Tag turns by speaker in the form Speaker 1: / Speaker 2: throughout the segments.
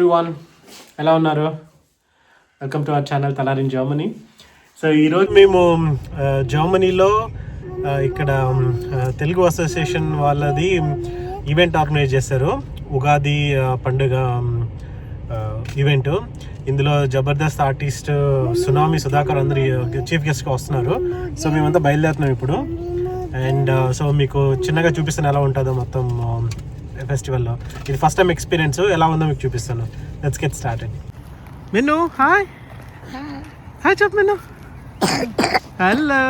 Speaker 1: Everyone, ఎలా ఉన్నారు? Welcome to our channel తలార్ ఇన్ జర్మనీ. సో ఈరోజు మేము జర్మనీలో ఇక్కడ తెలుగు అసోసియేషన్ వాళ్ళది ఈవెంట్ ఆర్గనైజ్ చేశారు. ఉగాది పండుగ ఈవెంట్. ఇందులో జబర్దస్త్ ఆర్టిస్ట్ సునామీ సుధాకర్ అందరు చీఫ్ గెస్ట్గా వస్తున్నారు. సో మేమంతా బయలుదేరుతున్నాం ఇప్పుడు. అండ్ సో మీకు చిన్నగా చూపిస్తాను ఎలా ఉంటుందో మొత్తం ఫెస్టివల్లో. ఇది ఫస్ట్ టైం ఎక్స్పీరియన్స్, ఎలా ఉందో మీకు చూపిస్తాను. Let's get started. Minnu hi hi చెప్పు మిన్ను. హలో.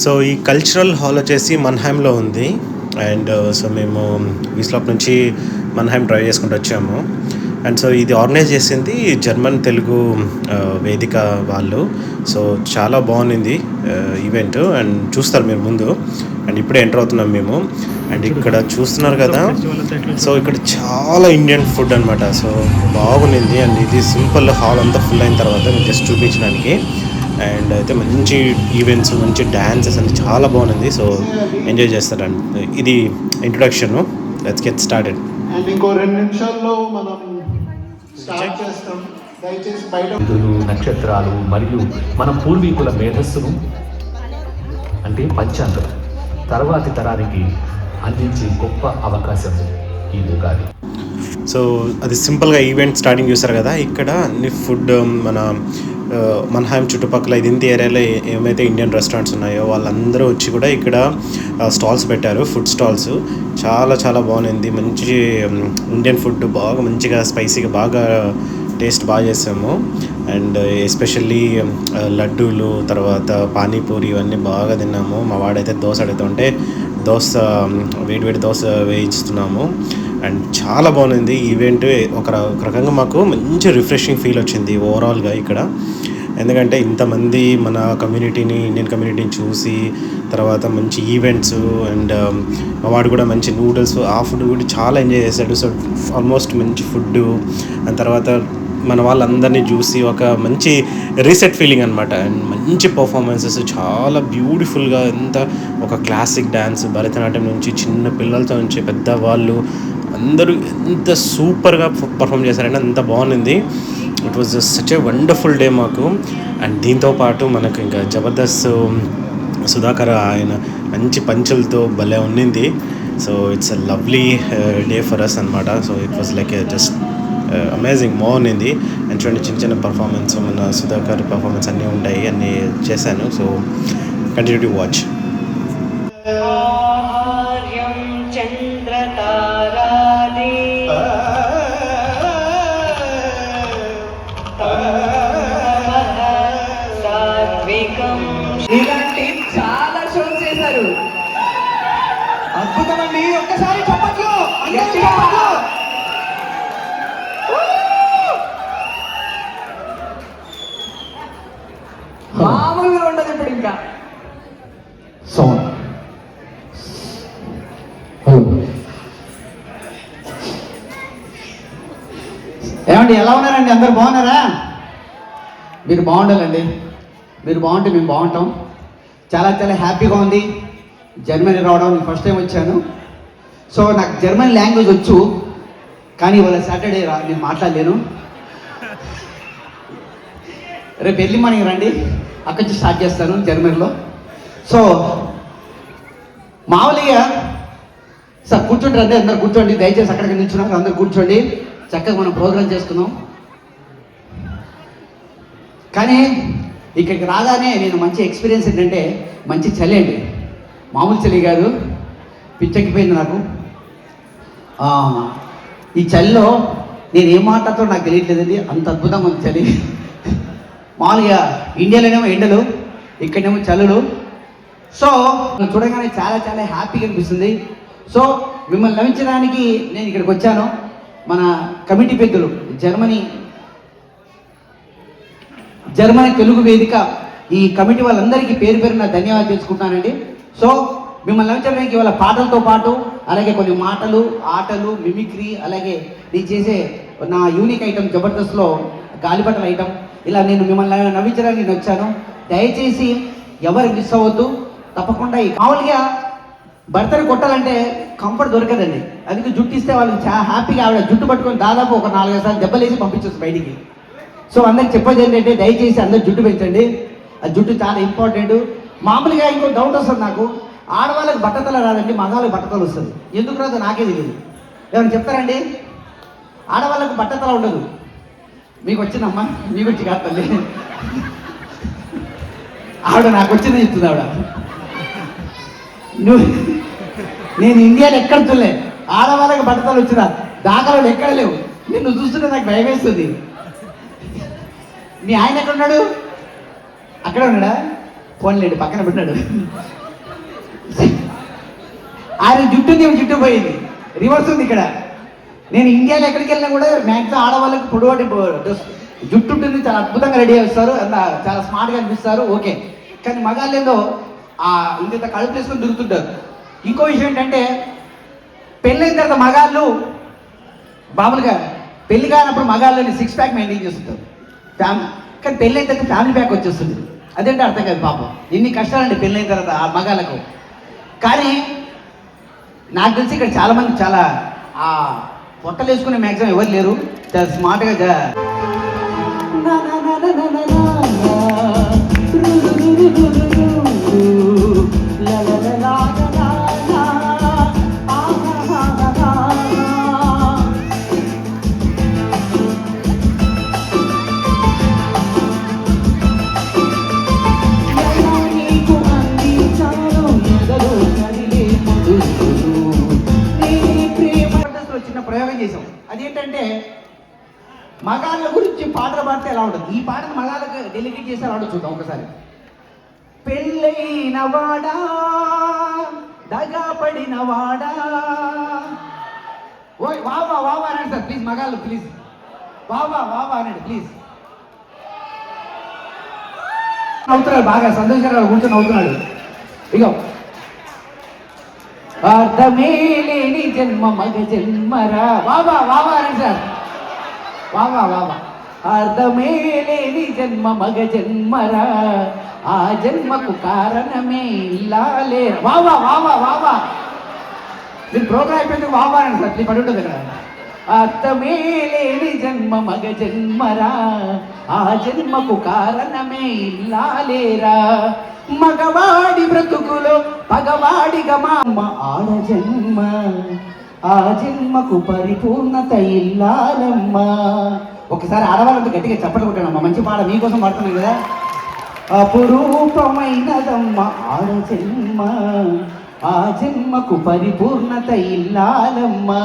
Speaker 1: సో ఈ కల్చరల్ హాల్ వచ్చేసి మన్హైమ్లో ఉంది. అండ్ సో మేము వీస్లాప్ నుంచి మన్హైమ్ డ్రైవ్ చేసుకుంటూ వచ్చాము. అండ్ సో ఇది ఆర్గనైజ్ చేసింది జర్మన్ తెలుగు వేదిక వాళ్ళు. సో చాలా బాగుంది ఈవెంట్. అండ్ చూస్తారు మీరు ముందు. అండ్ ఇప్పుడే ఎంటర్ అవుతున్నాం మేము. అండ్ ఇక్కడ చూస్తున్నారు కదా, సో ఇక్కడ చాలా ఇండియన్ ఫుడ్ అనమాట. సో బాగుంది. అండ్ ఇది సింపుల్ హాల్ అంతా ఫుల్ అయిన తర్వాత మీకు జస్ట్ చూపించడానికి. అండ్ అయితే మంచి ఈవెంట్స్, మంచి డ్యాన్సెస్ అంటే చాలా బాగుంది. సో ఎంజాయ్ చేస్తారండి. ఇది introduction. Let's get started.
Speaker 2: And ఇంకో 2 నిమిషాల్లో మనం స్టార్ట్ చేస్తాం. దయచేసి బయట
Speaker 3: నక్షత్రాలు మరియు మన పూర్వీకుల మేధస్సును అంటే పంచాంగం తర్వాతి తరానికి అందించే గొప్ప అవకాశం ఈ ఉగాది.
Speaker 1: సో అది సింపుల్గా ఈవెంట్ స్టార్టింగ్ చూస్తారు కదా. ఇక్కడ అన్ని ఫుడ్ మన మన్హైమ్ చుట్టుపక్కల ఇది ఏరియాలో ఏమైతే ఇండియన్ రెస్టారెంట్స్ ఉన్నాయో వాళ్ళందరూ వచ్చి కూడా ఇక్కడ స్టాల్స్ పెట్టారు, ఫుడ్ స్టాల్స్. చాలా చాలా బాగుంది. మంచి ఇండియన్ ఫుడ్ బాగా మంచిగా స్పైసీగా బాగా టేస్ట్ బాగా చేసాము. అండ్ ఎస్పెషల్లీ లడ్డూలు, తర్వాత పానీపూరి ఇవన్నీ బాగా తిన్నాము. మా వాడైతే దోశ అడుగుతుంటే వేడి దోశ వేయిస్తున్నాము. అండ్ చాలా బాగుంది ఈవెంట్. ఒక రకంగా మాకు మంచి రిఫ్రెషింగ్ ఫీల్ వచ్చింది ఓవరాల్గా ఇక్కడ. ఎందుకంటే ఇంతమంది మన కమ్యూనిటీని, ఇండియన్ కమ్యూనిటీని చూసి తర్వాత మంచి ఈవెంట్స్. అండ్ మా వాడు కూడా మంచి నూడిల్స్, ఆ ఫుడ్ కూడా చాలా ఎంజాయ్ చేశాడు. సో ఆల్మోస్ట్ మంచి ఫుడ్. అండ్ తర్వాత మన వాళ్ళందరినీ చూసి ఒక మంచి రీసెట్ ఫీలింగ్ అనమాట. అండ్ మంచి పర్ఫార్మెన్సెస్ చాలా బ్యూటిఫుల్గా. ఎంత ఒక క్లాసిక్ డ్యాన్స్, భరతనాట్యం నుంచి చిన్న పిల్లలతో నుంచి పెద్దవాళ్ళు అందరూ ఎంత సూపర్గా పర్ఫామ్ చేశారంటే అంత బాగుంది. It was such a wonderful day మాకు. అండ్ దీంతోపాటు మనకు ఇంకా జబర్దస్త్ సుధాకర్ ఆయన మంచి పంచులతో భలే ఉన్నింది. So it's a lovely day for us అనమాట. So it was like just amazing, బాగుంది. అండ్ చూడండి చిన్న చిన్న పర్ఫార్మెన్స్, మన సుధాకర్ పర్ఫార్మెన్స్ అన్నీ ఉంటాయి, అన్నీ చేశాను. So continue to watch.
Speaker 4: ఇలాంటి చాలా షోస్ చేశారు. అద్భుతమండి. ఒక్కసారి చెప్పట్లు. మామూలుగా ఉండదు ఇప్పుడు ఇంకా. సౌండ్ ఏమండి, ఎలా ఉన్నారండి? అందరు బాగున్నారా? మీరు బాగుండాలండి. మీరు బాగుంటే మేము బాగుంటాం. చాలా చాలా హ్యాపీగా ఉంది జర్మనీ రావడం. నేను ఫస్ట్ టైం వచ్చాను. సో నాకు జర్మన్ లాంగ్వేజ్ వచ్చు, కానీ ఇవాళ సాటర్డే నేను మాట్లాడలేను. రేపు ఎర్లీ మార్నింగ్ రండి, అక్కడి నుంచి స్టార్ట్ చేస్తాను జర్మనీలో. సో మామూలుగా సార్ కూర్చోండి, రండి అందరు కూర్చోండి. దయచేసి అక్కడికి నిల్చున్నారు, అందరు కూర్చోండి. చక్కగా మనం ప్రోగ్రామ్ చేసుకుందాం. కానీ ఇక్కడికి రాగానే నేను మంచి ఎక్స్పీరియన్స్ ఏంటంటే, మంచి చలి అండి. మామూలు చలి కాదు, పిచ్చెక్కిపోయింది నాకు. ఈ చలిలో నేను ఏం మాట్లాడుతో నాకు తెలియట్లేదండి, అంత అద్భుతంగా ఉంది చలి. మామూలుగా ఇండియాలోనేమో ఎండలు, ఇక్కడనేమో చలులు. సో చూడగానే చాలా చాలా హ్యాపీగా అనిపిస్తుంది. సో మిమ్మల్ని నవ్వించడానికి నేను ఇక్కడికి వచ్చాను. మన కమిటీ పెద్దలు జర్మనీ తెలుగు వేదిక ఈ కమిటీ వాళ్ళందరికీ పేరు పేరున ధన్యవాదాలు తెలుసుకుంటున్నానండి. సో మిమ్మల్ని నవ్వించడానికి ఇవాళ పాటలతో పాటు అలాగే కొన్ని మాటలు, ఆటలు, మిమిక్రీ, అలాగే నేను చేసే నా యూనిక్ ఐటమ్ జబర్దస్త్లో గాలిపటల ఐటమ్, ఇలా నేను మిమ్మల్ని నవ్వించడానికి నేను వచ్చాను. దయచేసి ఎవరు మిస్ అవ్వద్దు. తప్పకుండా మామూలుగా భర్తను కొట్టాలంటే కంఫర్ట్ దొరకదండి. అందుకే జుట్టు ఇస్తే వాళ్ళకి చాలా హ్యాపీగా ఆవిడ జుట్టు పట్టుకొని దాదాపు ఒక 4-5 సార్లు దెబ్బలేసి పంపించవచ్చు బయటికి. సో అందరికి చెప్పేది ఏంటంటే దయచేసి అందరు జుట్టు పెంచండి, ఆ జుట్టు చాలా ఇంపార్టెంట్. మామూలుగా ఇంకో డౌట్ వస్తుంది నాకు, ఆడవాళ్ళకి బట్టతల రాదండి, మగాళ్ళకి బట్టతల వస్తుంది. ఎందుకు రాదో నాకే తెలియదు. ఏమైనా చెప్తారండి? ఆడవాళ్ళకు బట్టతల ఉండదు, మీకు వచ్చిందమ్మా, మీకు వచ్చి కాదండి. ఆవిడ నాకు వచ్చిందని చెప్తుంది ఆవిడ. నువ్వు నేను ఇండియాలో ఎక్కడ చూడలే ఆడవాళ్ళకి బట్టతలు వచ్చినా, దాఖలు ఎక్కడ లేవు. నిన్ను చూస్తుంటే నాకు భయం వేస్తుంది. మీ ఆయన ఎక్కడ ఉన్నాడు? అక్కడ ఉన్నాడా? ఫోన్ లేడు, పక్కన పెట్టినాడు. ఆయన జుట్టు పోయింది, రివర్స్ ఉంది ఇక్కడ. నేను ఇండియాలో ఎక్కడికి వెళ్ళినా కూడా మ్యాక్సిమం ఆడవాళ్ళకి పొడవాటి జుట్టు ఉంటుంది, చాలా అద్భుతంగా రెడీ చేస్తారు, చాలా స్మార్ట్గా అనిపిస్తారు, ఓకే. కానీ మగాళ్ళు ఏదో ఇంత కడుపు వేసుకొని తిరుగుతుంటారు. ఇంకో విషయం ఏంటంటే పెళ్ళైన తర్వాత మగాళ్ళు మామూలుగా పెళ్లి కానప్పుడు మగాళ్ళని 6 ప్యాక్ మెయింటైన్ చేస్తుంటారు కానీ పెళ్ళైన తర్వాత ఫ్యామిలీ ప్యాక్ వచ్చేస్తుంది. అదేంటి అర్థం కాదు పాపం. ఎన్ని కష్టాలండి పెళ్ళైన తర్వాత ఆ మగాళ్ళకు. కానీ నాకు తెలిసి ఇక్కడ చాలామంది చాలా పొట్టలు వేసుకునే మ్యాక్సిమం ఎవరు లేరు, చాలా స్మార్ట్గా చిన్న ప్రయోగం చేసాం. అదేంటంటే మగాళ్ళ గురించి పాటలు పాడితే ఎలా ఉంటుంది. ఈ పాటను మగాళ్ళకి డెలికేట్ చేసి అలా చూద్దాం ఒకసారి. పెళ్ళైన వాడా దగా పడిన వాడా, ఓయ్ వావా వావా అనండి సార్ ప్లీజ్, మగాళ్ళు ప్లీజ్ వావా వావా అనండి ప్లీజ్. నవ్వుతున్నాడు బాగా, సంతోషంగా కూర్చొని నవ్వుతున్నాడు. ఇగో అర్థమే లేని జన్మ మగ జన్మరా, వావా వావా అనండి సార్, వావా వావా. అర్థమే లేని జన్మ మగ జన్మరా, ఆ జన్మకు కారణమే ఇల్లాలే, వావా వావా వావా. మీరు ప్రోగ్రామ్ అయిపోయింది వావా అని సార్ పడి ఉంటుంది ఇక్కడ. అర్థమే లేని జన్మ మగ జన్మరా, ఆ జన్మకు కారణమే ఇల్లాలేరా, మగవాడి బ్రతుకులో పగవాడిగా మా ఆడ జన్మ, ఆ జన్మకు పరిపూర్ణత ఇల్లాలమ్మా. ఒకసారి ఆడవాళ్ళంతా గట్టిగా చప్పట్లు కొట్టానమ్మా, మంచి పాట మీకోసం పాడుతున్నాం కదా. అపురూపమైనదమ్మ ఆడ జన్మ, ఆ జన్మకు పరిపూర్ణత ఇల్లాలమ్మా,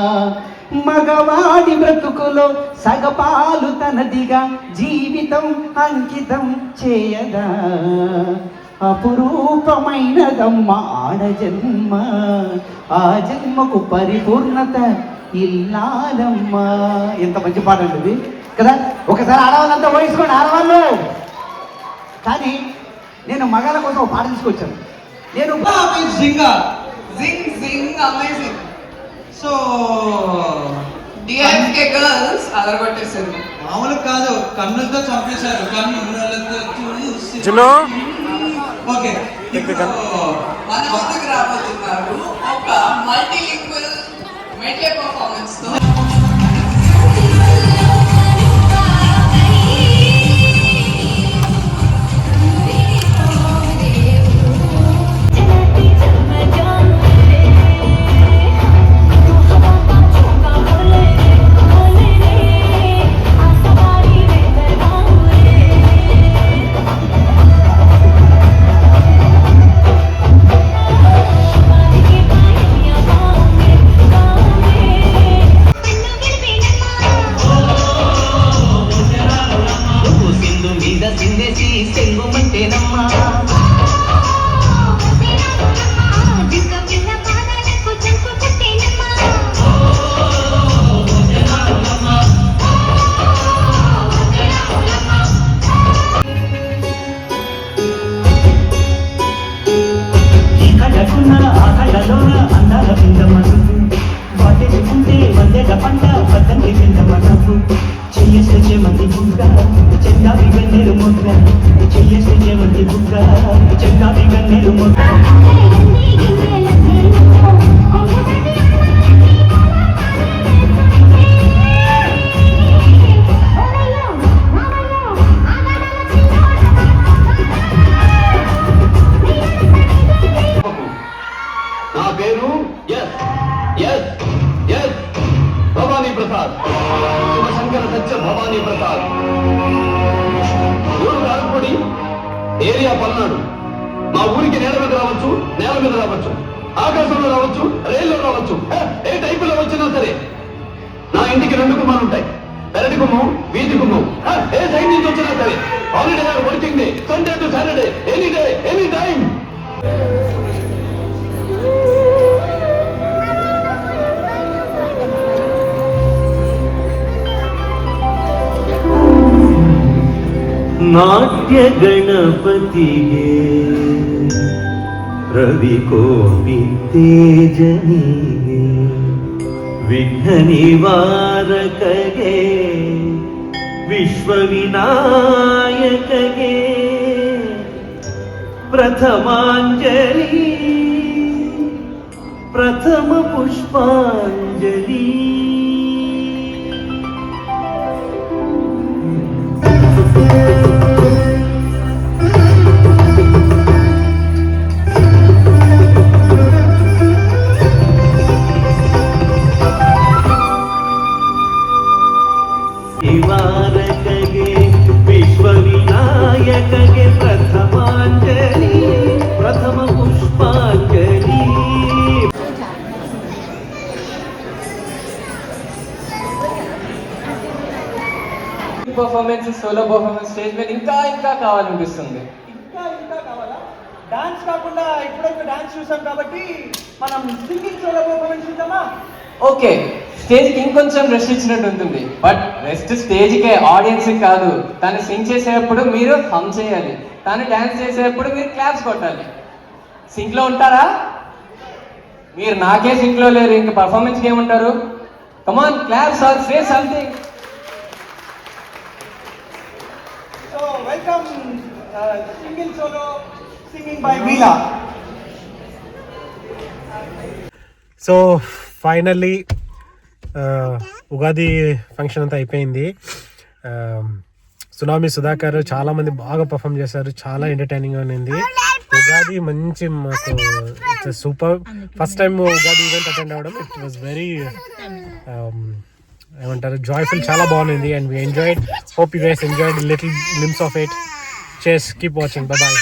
Speaker 4: మగవాడి బ్రతుకులో సగపాలు తనదిగా జీవితం అంకితం చేయదా, అపురూపమైనదమ్మ ఆడ జన్మ, ఆ జన్మకు పరిపూర్ణత ఇల్లాలమ్మా. ఎంత మంచి పాట అండి కదా. ఒకసారి ఆడవాళ్ళంతా వహించుకోండి ఆడవాళ్ళు. కానీ నేను మగాళ్ళ కోసం ఒక పాట తీసుకొచ్చాను. నేను
Speaker 5: అమేజింగ్. సో డిఎఫ్కే గర్ల్స్ అదరగొట్టేశారు. మామూలు కాదు, కన్నులతో చంపేశారు. కన్నులతో చూసి ఓకే. మన వద్దకు రాబోతున్నారు ఒక మల్టీలింగ్వల్ మెడ్లే పర్ఫార్మెన్స్ తో.
Speaker 6: ప్రసాద్, శివశంకర సత్య భవానీ ప్రసాద్, ఊరు కారపొడి, ఏరియా పల్నాడు. మా ఊరికి నేల మీద రావచ్చు, నేల మీద రావచ్చు, ఆకాశంలో రావచ్చు, రైల్లో రావచ్చు, ఏ టైపులో వచ్చినా సరే నా ఇంటికి 2 గుమ్మాలు ఉంటాయి. పెరటి గుమ్మం, వీధి గుమ్మం, ఏ సైడ్ నుంచి వచ్చినా సరే. Holiday or working day, Sunday to Saturday, any day, any time.
Speaker 7: ನಾಟ್ಯ ಗಣಪತಿಗೆ ರವಿಕೋಟಿ ತೇಜನಿಗೆ ವಿಘ್ನ ನಿವಾರಕಗೆ ವಿಶ್ವ ವಿನಾಯಕಗೆ ಪ್ರಥಮಾಂಜಲಿ ಪ್ರಥಮ ಪುಷ್ಪಾಂಜಲಿ. ನಿವಾರಕಗೆ ವಿಶ್ವ ವಿನಾಯಕಗೆ ಪ್ರಥಮಾಂಜಲಿ ಪ್ರಥಮ ಪುಷ್ಪಾಂಜಲಿ.
Speaker 5: పర్ఫార్మెన్స్, సోలో పర్ఫార్మెన్స్ స్టేజ్ మీద ఇంకా ఇంకా కావాలనిపిస్తుంది.
Speaker 8: ఇంకా కావాలా? డాన్స్ కాకుండా ఇప్పుడైతే డాన్స్ చూసాం కాబట్టి మనం సింగింగ్ సోలో పర్ఫార్మెన్స్ చూద్దామా?
Speaker 5: ఓకే, స్టేజ్కి ఇంకొంచెం రెస్ట్ ఇచ్చినట్టు ఉంటుంది. బట్ రెస్ట్ స్టేజ్కే, ఆడియన్స్కి కాదు. తను సింగ్ చేసేటప్పుడు మీరు హమ్ చేయాలి, తను డాన్స్ చేసేటప్పుడు మీరు క్లాప్స్ కొట్టాలి. సింక్లో ఉంటారా? మీరు నాకే సింక్లో లేరు, ఇంక పర్ఫార్మెన్స్కి ఏముంటారు? Come on, claps or say something.
Speaker 8: So welcome single solo singing by వీలా.
Speaker 1: సో ఫైనల్లీ ఉగాది ఫంక్షన్ అంతా అయిపోయింది. సునామీ సుధాకర్ చాలామంది బాగా పర్ఫామ్ చేశారు, చాలా ఎంటర్టైనింగ్గా ఉంది. ఉగాది మంచి మాకు super. First time Ugadi event attend అవ్వడం, ఇట్ వాజ్ వెరీ ఏమంటారు జాయ్ఫుల్, చాలా బాగుంది. And we enjoyed. Hope you guys enjoyed little glimpse of it. చేస్, కీప్ వాచింగ్, బై బాయ్.